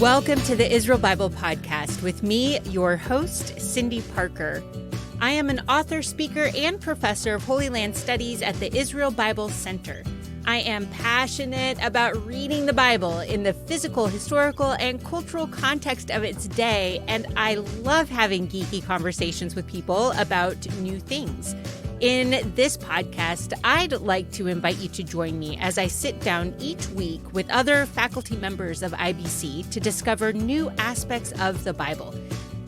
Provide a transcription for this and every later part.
Welcome to the Israel Bible Podcast with me, your host, Cindy Parker. I am an author, speaker, and professor of Holy Land Studies at the Israel Bible Center. I am passionate about reading the Bible in the physical, historical, and cultural context of its day, and I love having geeky conversations with people about new things. In this podcast, I'd like to invite you to join me as I sit down each week with other faculty members of IBC to discover new aspects of the Bible.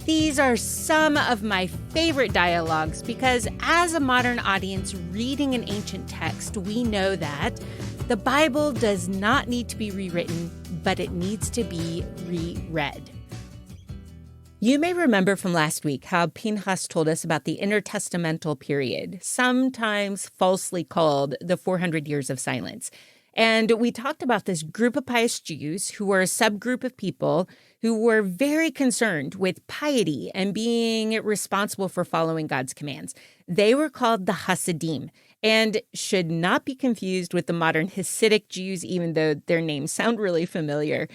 These are some of my favorite dialogues because as a modern audience reading an ancient text, we know that the Bible does not need to be rewritten, but it needs to be reread. You may remember from last week how Pinchas told us about the intertestamental period, sometimes falsely called the 400 years of silence. And we talked about this group of pious Jews who were a subgroup of people who were very concerned with piety and being responsible for following God's commands. They were called the Hasidim and should not be confused with the modern Hasidic Jews, even though their names sound really familiar.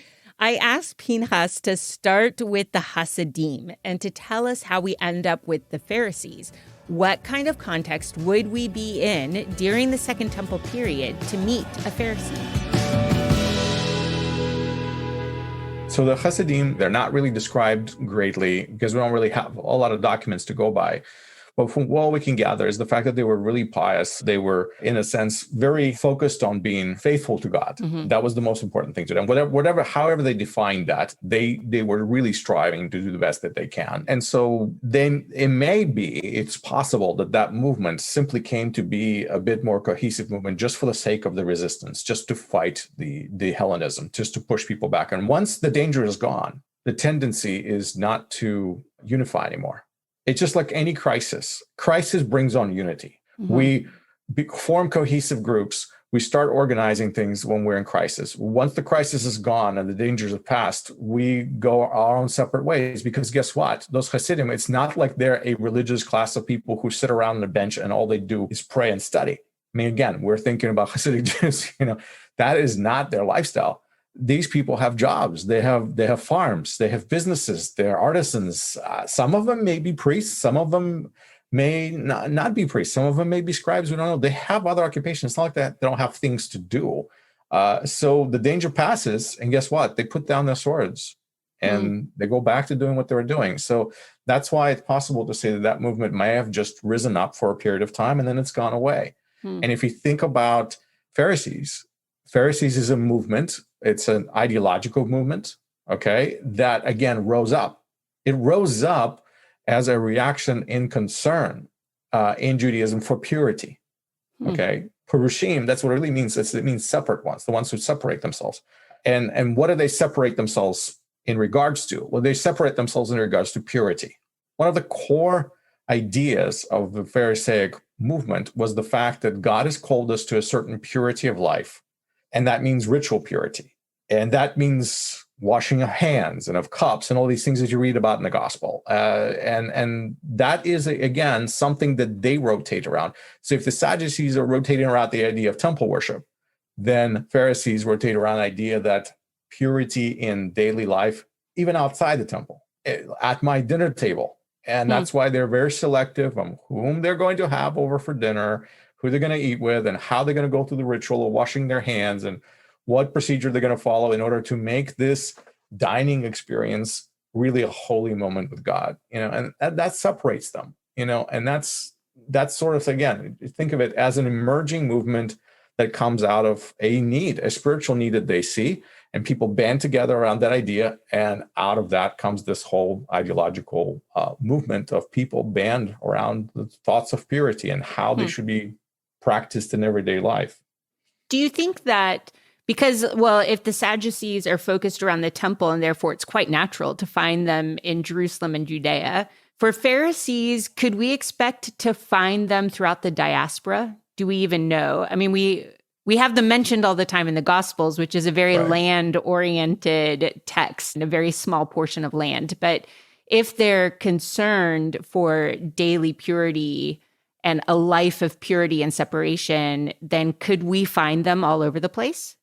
I asked Pinchas to start with the Hasidim and to tell us how we end up with the Pharisees. What kind of context would we be in during the Second Temple period to meet a Pharisee? So the Hasidim, they're not really described greatly because we don't really have a lot of documents to go by. But from what we can gather is the fact that they were really pious. They were, in a sense, very focused on being faithful to God. Mm-hmm. That was the most important thing to them. However they defined that, they were really striving to do the best that they can. And so then it's possible that movement simply came to be a bit more cohesive movement just for the sake of the resistance, just to fight the Hellenism, just to push people back. And once the danger is gone, the tendency is not to unify anymore. It's just like any crisis. Crisis brings on unity. Mm-hmm. We form cohesive groups. We start organizing things when we're in crisis. Once the crisis is gone and the dangers have passed, we go our own separate ways. Because guess what? Those Hasidim, it's not like they're a religious class of people who sit around on a bench and all they do is pray and study. I mean, again, we're thinking about Hasidic Jews. That is not their lifestyle. These people have jobs, they have farms, they have businesses, they're artisans. Some of them may be priests, some of them may not be priests, some of them may be scribes, we don't know. They have other occupations. It's not like that they don't have things to do. So the danger passes, and guess what? They put down their swords and they go back to doing what they were doing. So that's why it's possible to say that movement may have just risen up for a period of time and then it's gone away. And if you think about Pharisees is a movement. It's an ideological movement, okay, that again rose up. It rose up as a reaction in concern in Judaism for purity, okay? Purushim, that's what it really means. It means separate ones, the ones who separate themselves. And what do they separate themselves in regards to? Well, they separate themselves in regards to purity. One of the core ideas of the Pharisaic movement was the fact that God has called us to a certain purity of life. And that means ritual purity. And that means washing of hands and of cups and all these things that you read about in the gospel. And that is, again, something that they rotate around. So if the Sadducees are rotating around the idea of temple worship, then Pharisees rotate around the idea that purity in daily life, even outside the temple, at my dinner table. And that's why they're very selective on whom they're going to have over for dinner, who they're going to eat with, and how they're going to go through the ritual of washing their hands and what procedure they're going to follow in order to make this dining experience really a holy moment with God, and that separates them, and that's sort of, again, think of it as an emerging movement that comes out of a spiritual need that they see, and people band together around that idea, and out of that comes this whole ideological movement of people band around the thoughts of purity and how they should be practiced in everyday life. Do you think that because, if the Sadducees are focused around the temple and therefore it's quite natural to find them in Jerusalem and Judea, for Pharisees, could we expect to find them throughout the diaspora? Do we even know? I mean, we have them mentioned all the time in the Gospels, which is a very land-oriented text and a very small portion of land. But if they're concerned for daily purity and a life of purity and separation, then could we find them all over the place?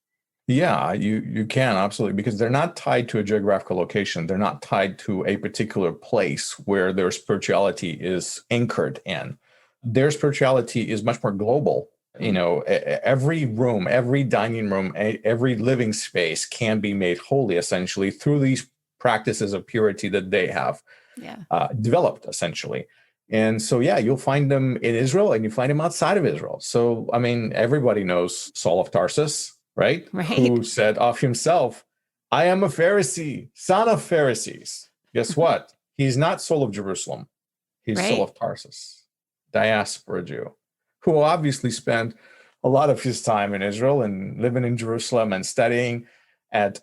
Yeah, you can absolutely, because they're not tied to a geographical location. They're not tied to a particular place where their spirituality is anchored in. Their spirituality is much more global. Every room, every dining room, every living space can be made holy essentially through these practices of purity that they have Yeah. developed essentially. And so, yeah, you'll find them in Israel and you find them outside of Israel. So, I mean, everybody knows Saul of Tarsus, right? Right. Who said of himself, I am a Pharisee, son of Pharisees. Guess what? He's not Saul of Jerusalem. He's Saul Right. of Tarsus, diaspora Jew, who obviously spent a lot of his time in Israel and living in Jerusalem and studying at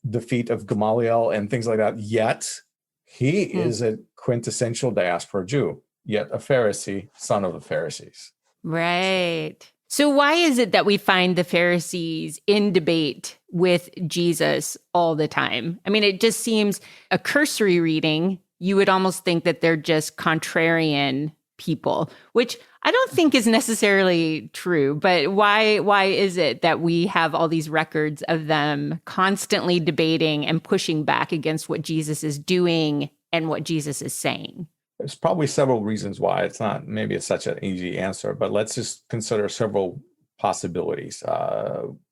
the feet of Gamaliel and things like that. Yet he is a quintessential diaspora Jew, yet a Pharisee, son of the Pharisees. Right. So why is it that we find the Pharisees in debate with Jesus all the time? I mean, it just seems a cursory reading. You would almost think that they're just contrarian people, which I don't think is necessarily true. But why is it that we have all these records of them constantly debating and pushing back against what Jesus is doing and what Jesus is saying? There's probably several reasons why. Maybe it's such an easy answer, but let's just consider several possibilities.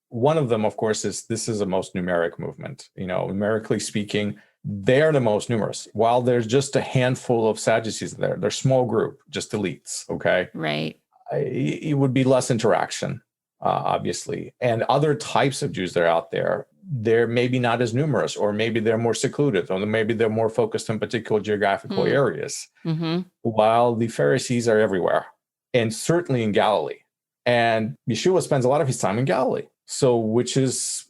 One of them, of course, is this is a most numeric movement. Numerically speaking, they're the most numerous. While there's just a handful of Sadducees there, they're a small group, just elites, okay? Right. It would be less interaction, obviously. And other types of Jews that are out there, they're maybe not as numerous, or maybe they're more secluded, or maybe they're more focused on particular geographical areas, while the Pharisees are everywhere, and certainly in Galilee. And Yeshua spends a lot of his time in Galilee. So,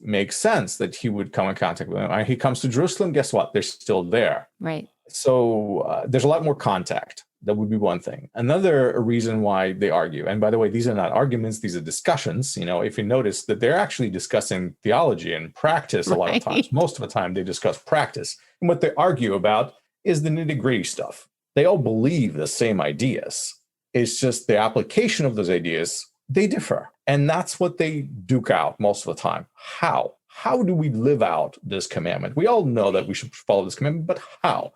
makes sense that he would come in contact with them. He comes to Jerusalem, guess what? They're still there. Right. So there's a lot more contact. That would be one thing. Another reason why they argue, and by the way, these are not arguments, these are discussions. If you notice that they're actually discussing theology and practice a lot of times. Most of the time they discuss practice. And what they argue about is the nitty-gritty stuff. They all believe the same ideas. It's just the application of those ideas, they differ. And that's what they duke out most of the time. How? How do we live out this commandment? We all know that we should follow this commandment, but how?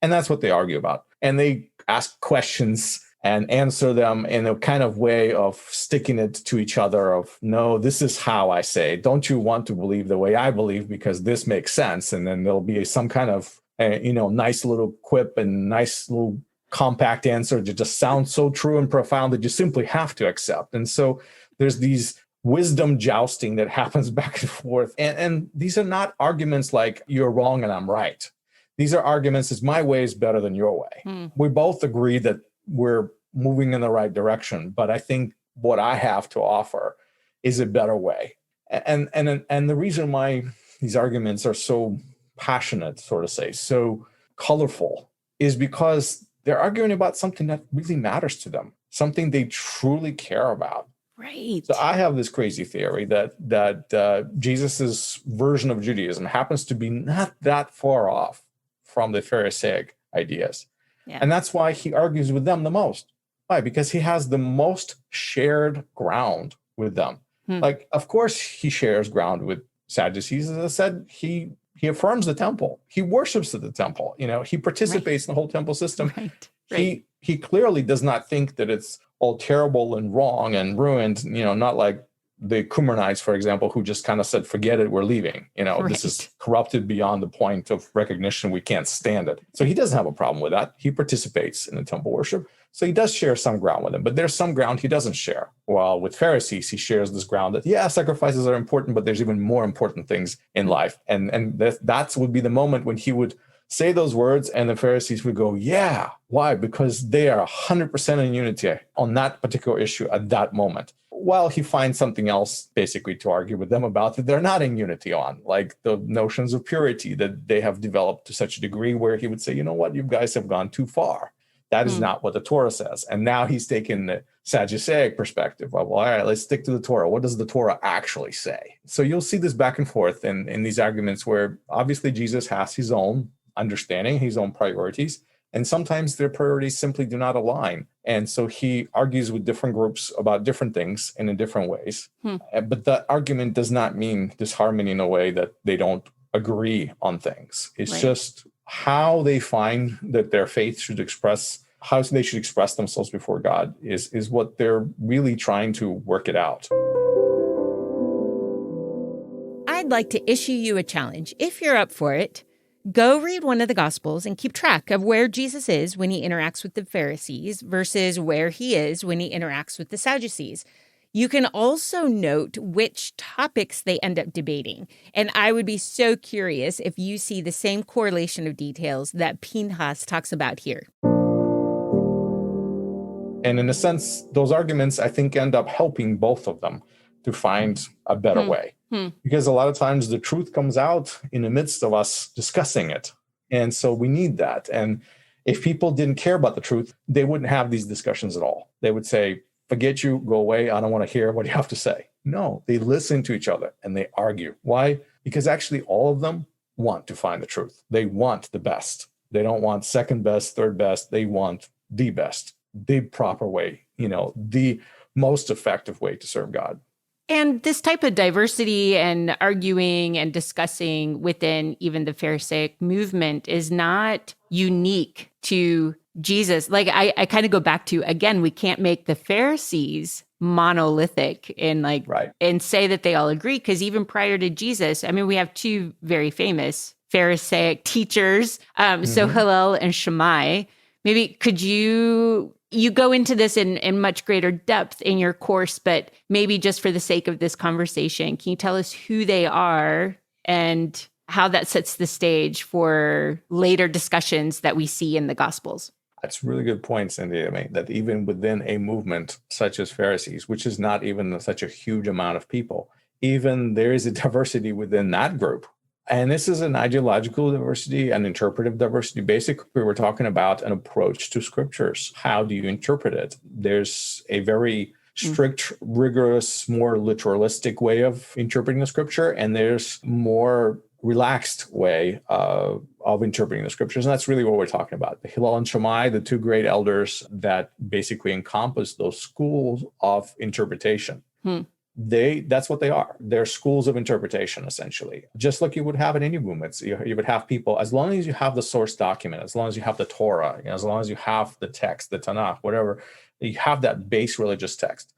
And that's what they argue about. And they ask questions and answer them in a kind of way of sticking it to each other of, no, this is how I say. Don't you want to believe the way I believe because this makes sense? And then there'll be some kind of, nice little quip and nice little compact answer that just sounds so true and profound that you simply have to accept. And so there's these wisdom jousting that happens back and forth. And these are not arguments like you're wrong and I'm right. These are arguments as my way is better than your way. We both agree that we're moving in the right direction, but I think what I have to offer is a better way. And the reason why these arguments are so passionate, sort of say, so colorful, is because they're arguing about something that really matters to them, something they truly care about. Right. So I have this crazy theory that Jesus's version of Judaism happens to be not that far off from the Pharisaic ideas. Yeah. And that's why he argues with them the most. Why? Because he has the most shared ground with them. Like, of course, he shares ground with Sadducees. As I said, he affirms the temple. He worships at the temple. He participates in the whole temple system. Right. He clearly does not think that it's all terrible and wrong and ruined, not like the Qumranites, for example, who just kind of said, forget it, we're leaving. This is corrupted beyond the point of recognition. We can't stand it. So he doesn't have a problem with that. He participates in the temple worship. So he does share some ground with them, but there's some ground he doesn't share. While with Pharisees, he shares this ground that, sacrifices are important, but there's even more important things in life. And that would be the moment when he would say those words and the Pharisees would go, yeah. Why? Because they are 100% in unity on that particular issue at that moment. While he finds something else basically to argue with them about that they're not in unity on, like the notions of purity that they have developed to such a degree where he would say, you know what, you guys have gone too far. That is not what the Torah says. And now he's taken the Sadduceic perspective of, well, all right, let's stick to the Torah. What does the Torah actually say? So you'll see this back and forth in these arguments where obviously Jesus has his own understanding, his own priorities, And sometimes their priorities simply do not align. And so he argues with different groups about different things and in different ways. But that argument does not mean disharmony in a way that they don't agree on things. It's just how they find that their faith should express, how they should express themselves before God is what they're really trying to work it out. I'd like to issue you a challenge. If you're up for it, go read one of the Gospels and keep track of where Jesus is when he interacts with the Pharisees versus where he is when he interacts with the Sadducees. You can also note which topics they end up debating. And I would be so curious if you see the same correlation of details that Pinchas talks about here. And in a sense, those arguments, I think, end up helping both of them to find a better way. Because a lot of times the truth comes out in the midst of us discussing it. And so we need that. And if people didn't care about the truth, they wouldn't have these discussions at all. They would say, forget you, go away. I don't want to hear what you have to say. No, they listen to each other and they argue. Why? Because actually all of them want to find the truth. They want the best. They don't want second best, third best. They want the best, the proper way, the most effective way to serve God. And this type of diversity and arguing and discussing within even the Pharisaic movement is not unique to Jesus. Like I kind of go back to, again, we can't make the Pharisees monolithic and and say that they all agree, because even prior to Jesus, I mean, we have two very famous Pharisaic teachers, so Hillel and Shammai. Maybe could you go into this in much greater depth in your course, but maybe just for the sake of this conversation, can you tell us who they are and how that sets the stage for later discussions that we see in the Gospels? That's a really good point, Cindy. I mean, that even within a movement such as Pharisees, which is not even such a huge amount of people, even there is a diversity within that group. And this is an ideological diversity, an interpretive diversity. Basically, we're talking about an approach to scriptures. How do you interpret it? There's a very strict, rigorous, more literalistic way of interpreting the scripture, and there's more relaxed way of interpreting the scriptures. And that's really what we're talking about. The Hillel and Shammai, the two great elders that basically encompass those schools of interpretation. That's what they are. They're schools of interpretation, essentially. Just like you would have in any movements, you would have people, as long as you have the source document, as long as you have the Torah, as long as you have the text, the Tanakh, whatever, you have that base religious text.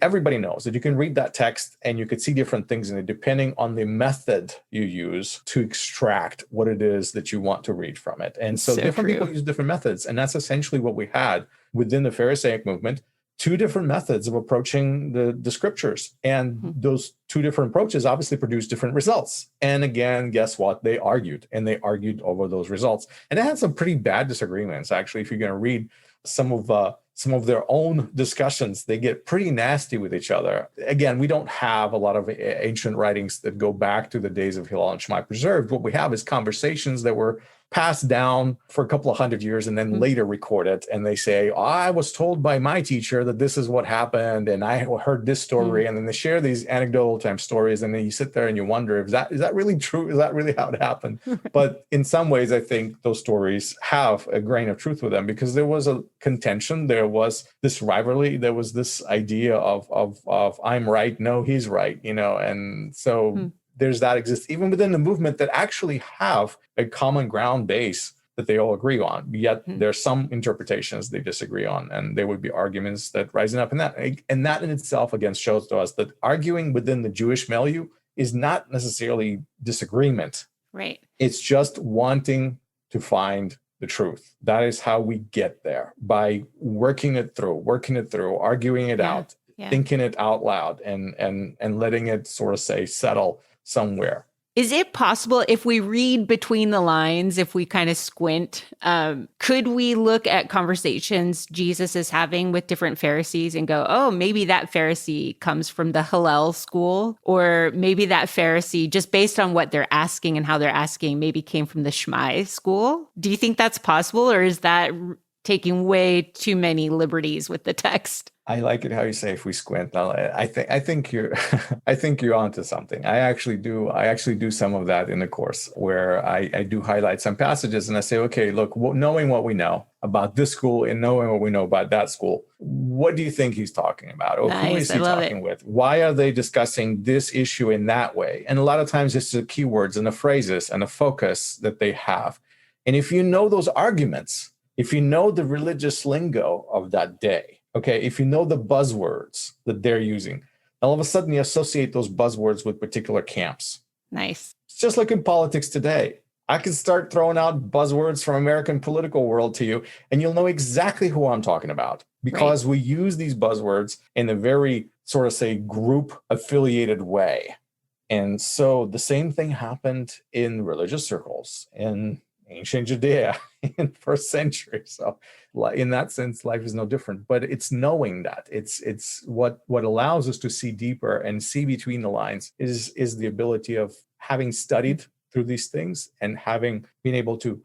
Everybody knows that you can read that text and you could see different things in it, depending on the method you use to extract what it is that you want to read from it. And so different people use different methods. And that's essentially what we had within the Pharisaic movement. Two different methods of approaching the scriptures. And those two different approaches obviously produce different results. And again, guess what? They argued over those results. And they had some pretty bad disagreements. Actually, if you're going to read some of their own discussions, they get pretty nasty with each other. Again, we don't have a lot of ancient writings that go back to the days of Hillel and Shammai preserved. What we have is conversations that were passed down for a couple of hundred years and then later recorded. And they say, I was told by my teacher that this is what happened. And I heard this story. And then they share these anecdotal type stories. And then you sit there and you wonder, is that really true? Is that really how it happened? But in some ways, I think those stories have a grain of truth with them, because there was a contention. There was this rivalry. There was this idea of I'm right. No, he's right. And so there's that exists even within the movement that actually have a common ground base that they all agree on. Yet there's some interpretations they disagree on, and there would be arguments that rising up in that. And that in itself, again, shows to us that arguing within the Jewish milieu is not necessarily disagreement. Right. It's just wanting to find the truth. That is how we get there, by working it through, arguing it out, thinking it out loud, and letting it sort of settle somewhere. Is it possible, if we read between the lines, if we kind of squint, could we look at conversations Jesus is having with different Pharisees and go, oh, maybe that Pharisee comes from the Hillel school, or maybe that Pharisee, just based on what they're asking and how they're asking, maybe came from the Shammai school? Do you think that's possible, or is that taking way too many liberties with the text. I like it how you say if we squint. I think you're I think you're onto something. I actually do some of that in the course where I do highlight some passages and I say, okay, look, knowing what we know about this school and knowing what we know about that school, what do you think he's talking about? Or who is he talking with? Why are they discussing this issue in that way? And a lot of times it's the keywords and the phrases and the focus that they have. And if you know those arguments, if you know the religious lingo of that day, okay, if you know the buzzwords that they're using, all of a sudden you associate those buzzwords with particular camps. Nice. It's just like in politics today. I can start throwing out buzzwords from American political world to you, and you'll know exactly who I'm talking about because we use these buzzwords in a very sort of say group affiliated way. And so the same thing happened in religious circles in ancient Judea in first century. So in that sense, life is no different, but it's knowing that it's what allows us to see deeper and see between the lines is the ability of having studied through these things and having been able to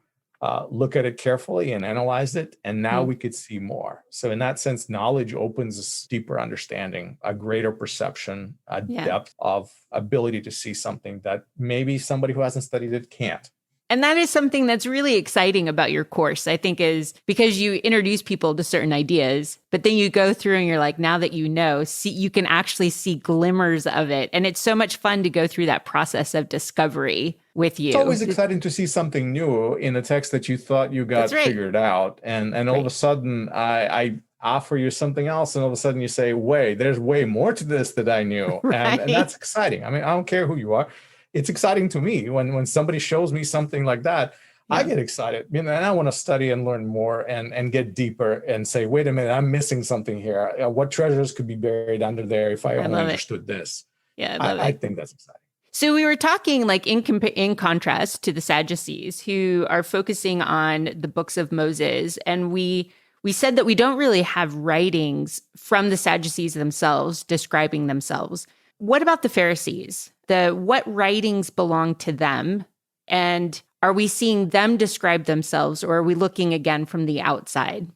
look at it carefully and analyze it. And now we could see more. So in that sense, knowledge opens a deeper understanding, a greater perception, a depth of ability to see something that maybe somebody who hasn't studied it can't. And that is something that's really exciting about your course, I think, is because you introduce people to certain ideas, but then you go through and you're like, now that you know, you can actually see glimmers of it. And it's so much fun to go through that process of discovery with you. It's always exciting to see something new in a text that you thought you got figured out. And all of a sudden, I offer you something else. And all of a sudden you say, wait, there's way more to this that I knew. And that's exciting. I mean, I don't care who you are. It's exciting to me when somebody shows me something like that. I get excited, and I want to study and learn more and get deeper and say, wait a minute, I'm missing something here. What treasures could be buried under there if I only understood this? Yeah, I think that's exciting. So we were talking like in contrast to the Sadducees who are focusing on the books of Moses. And we said that we don't really have writings from the Sadducees themselves describing themselves. What about the Pharisees? What writings belong to them? And are we seeing them describe themselves, or are we looking again from the outside?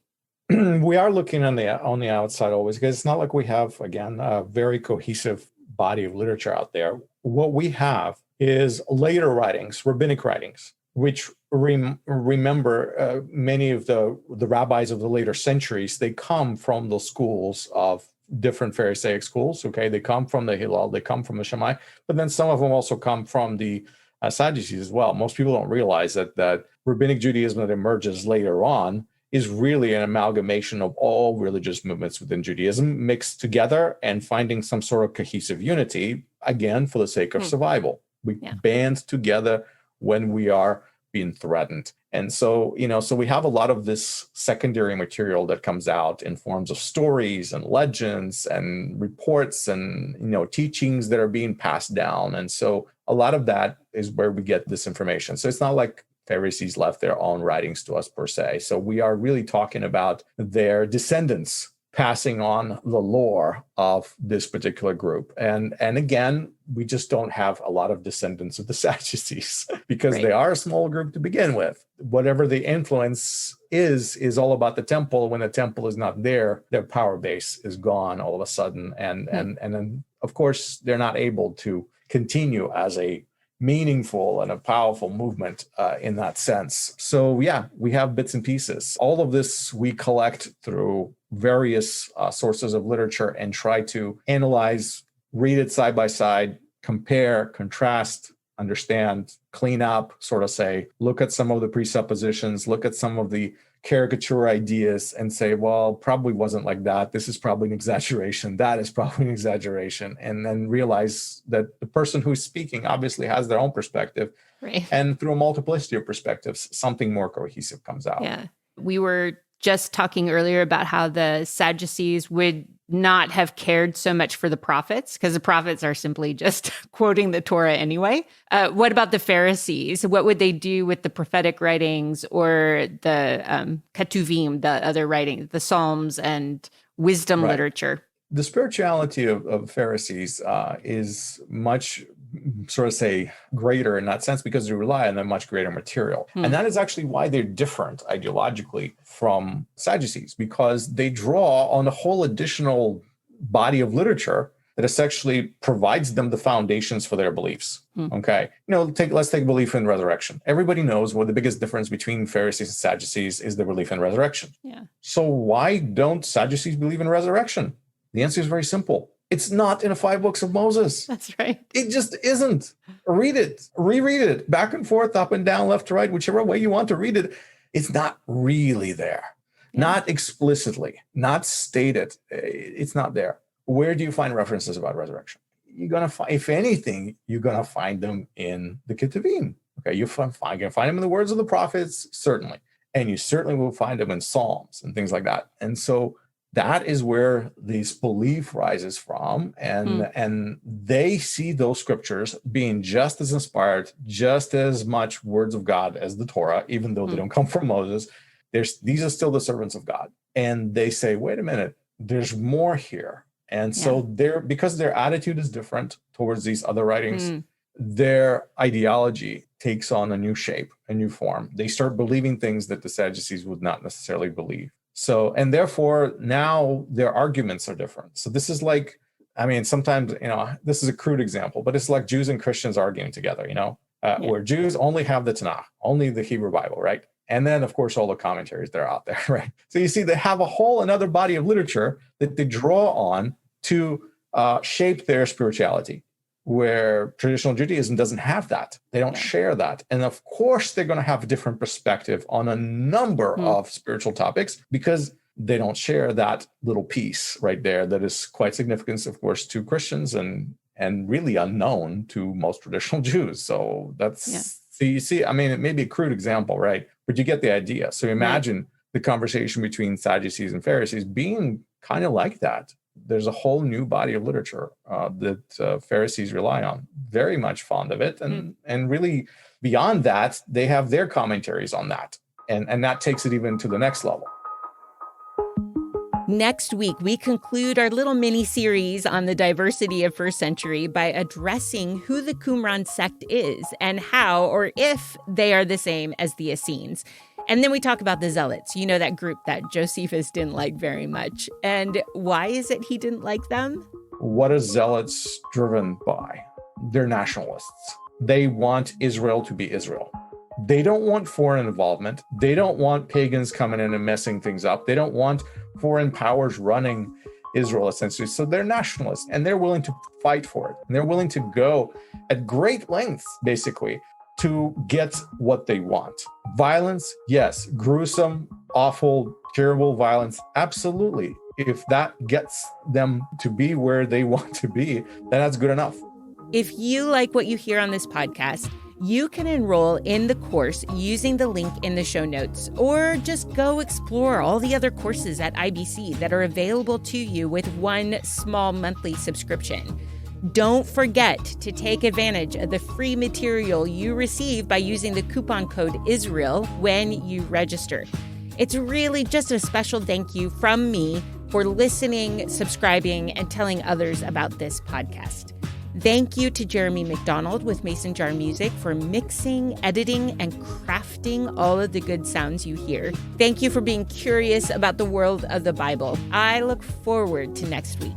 We are looking on the outside always, because it's not like we have, again, a very cohesive body of literature out there. What we have is later writings, rabbinic writings, which remember many of the rabbis of the later centuries. They come from the schools of different Pharisaic schools. Okay, they come from the Hillel, they come from the Shammai, but then some of them also come from the Sadducees as well. Most people don't realize that rabbinic Judaism that emerges later on is really an amalgamation of all religious movements within Judaism mixed together and finding some sort of cohesive unity, again, for the sake of survival. We band together when we are being threatened. And so, so we have a lot of this secondary material that comes out in forms of stories and legends and reports and, teachings that are being passed down. And so a lot of that is where we get this information. So it's not like Pharisees left their own writings to us per se. So we are really talking about their descendants passing on the lore of this particular group. And again, we just don't have a lot of descendants of the Sadducees because they are a small group to begin with. Whatever the influence is all about the temple. When the temple is not there, their power base is gone all of a sudden. And then, of course, they're not able to continue as a meaningful and a powerful movement in that sense. So we have bits and pieces. All of this we collect through various sources of literature and try to analyze, read it side by side, compare, contrast, understand, clean up, sort of say, look at some of the presuppositions, look at some of the caricature ideas and say, well, probably wasn't like that. This is probably an exaggeration. That is probably an exaggeration. And then realize that the person who's speaking obviously has their own perspective. Right. And through a multiplicity of perspectives, something more cohesive comes out. Yeah. We were just talking earlier about how the Sadducees would not have cared so much for the prophets because the prophets are simply just quoting the Torah anyway. What about the Pharisees? What would they do with the prophetic writings or the Ketuvim, the other writings, the Psalms and wisdom literature? The spirituality of Pharisees is much, sort of say, greater in that sense because they rely on a much greater material. And that is actually why they're different ideologically from Sadducees, because they draw on a whole additional body of literature that essentially provides them the foundations for their beliefs. Okay. Let's take belief in resurrection. Everybody knows what the biggest difference between Pharisees and Sadducees is the belief in resurrection. Yeah. So why don't Sadducees believe in resurrection? The answer is very simple. It's not in the 5 books of Moses. That's right. It just isn't. Read it, reread it, back and forth, up and down, left to right, whichever way you want to read it. It's not really there. Yeah. Not explicitly, not stated. It's not there. Where do you find references about resurrection? You're going to find, if anything, you're going to find them in the Ketuvim. Okay, you're going to find them in the words of the prophets, certainly. And you certainly will find them in Psalms and things like that. And so that is where this belief rises from. And they see those scriptures being just as inspired, just as much words of God as the Torah, even though they don't come from Moses. These are still the servants of God. And they say, wait a minute, there's more here. And so because their attitude is different towards these other writings, their ideology takes on a new shape, a new form. They start believing things that the Sadducees would not necessarily believe. So, and therefore now their arguments are different. So this is like, sometimes, this is a crude example, but it's like Jews and Christians arguing together, where Jews only have the Tanakh, only the Hebrew Bible, right? And then, of course, all the commentaries that are out there, right? So you see, they have a whole another body of literature that they draw on to shape their spirituality, where traditional Judaism doesn't have that. They don't share that. And of course, they're going to have a different perspective on a number of spiritual topics because they don't share that little piece right there that is quite significant, of course, to Christians and really unknown to most traditional Jews. So that's... So you see, it may be a crude example, right? But you get the idea. So imagine the conversation between Sadducees and Pharisees being kind of like that. There's a whole new body of literature that Pharisees rely on. Very much fond of it. And really beyond that, they have their commentaries on that. And that takes it even to the next level. Next week, we conclude our little mini-series on the diversity of first century by addressing who the Qumran sect is and how or if they are the same as the Essenes. And then we talk about the Zealots, that group that Josephus didn't like very much. And why is it he didn't like them? What are Zealots driven by? They're nationalists. They want Israel to be Israel. They don't want foreign involvement. They don't want pagans coming in and messing things up. They don't want foreign powers running Israel, essentially. So they're nationalists, and they're willing to fight for it. And they're willing to go at great lengths, basically, to get what they want. Violence, yes. Gruesome, awful, terrible violence, absolutely. If that gets them to be where they want to be, then that's good enough. If you like what you hear on this podcast, you can enroll in the course using the link in the show notes, or just go explore all the other courses at IBC that are available to you with one small monthly subscription. Don't forget to take advantage of the free material you receive by using the coupon code Israel when you register. It's really just a special thank you from me for listening, subscribing, and telling others about this podcast. Thank you to Jeremy McDonald with Mason Jar Music for mixing, editing, and crafting all of the good sounds you hear. Thank you for being curious about the world of the Bible. I look forward to next week.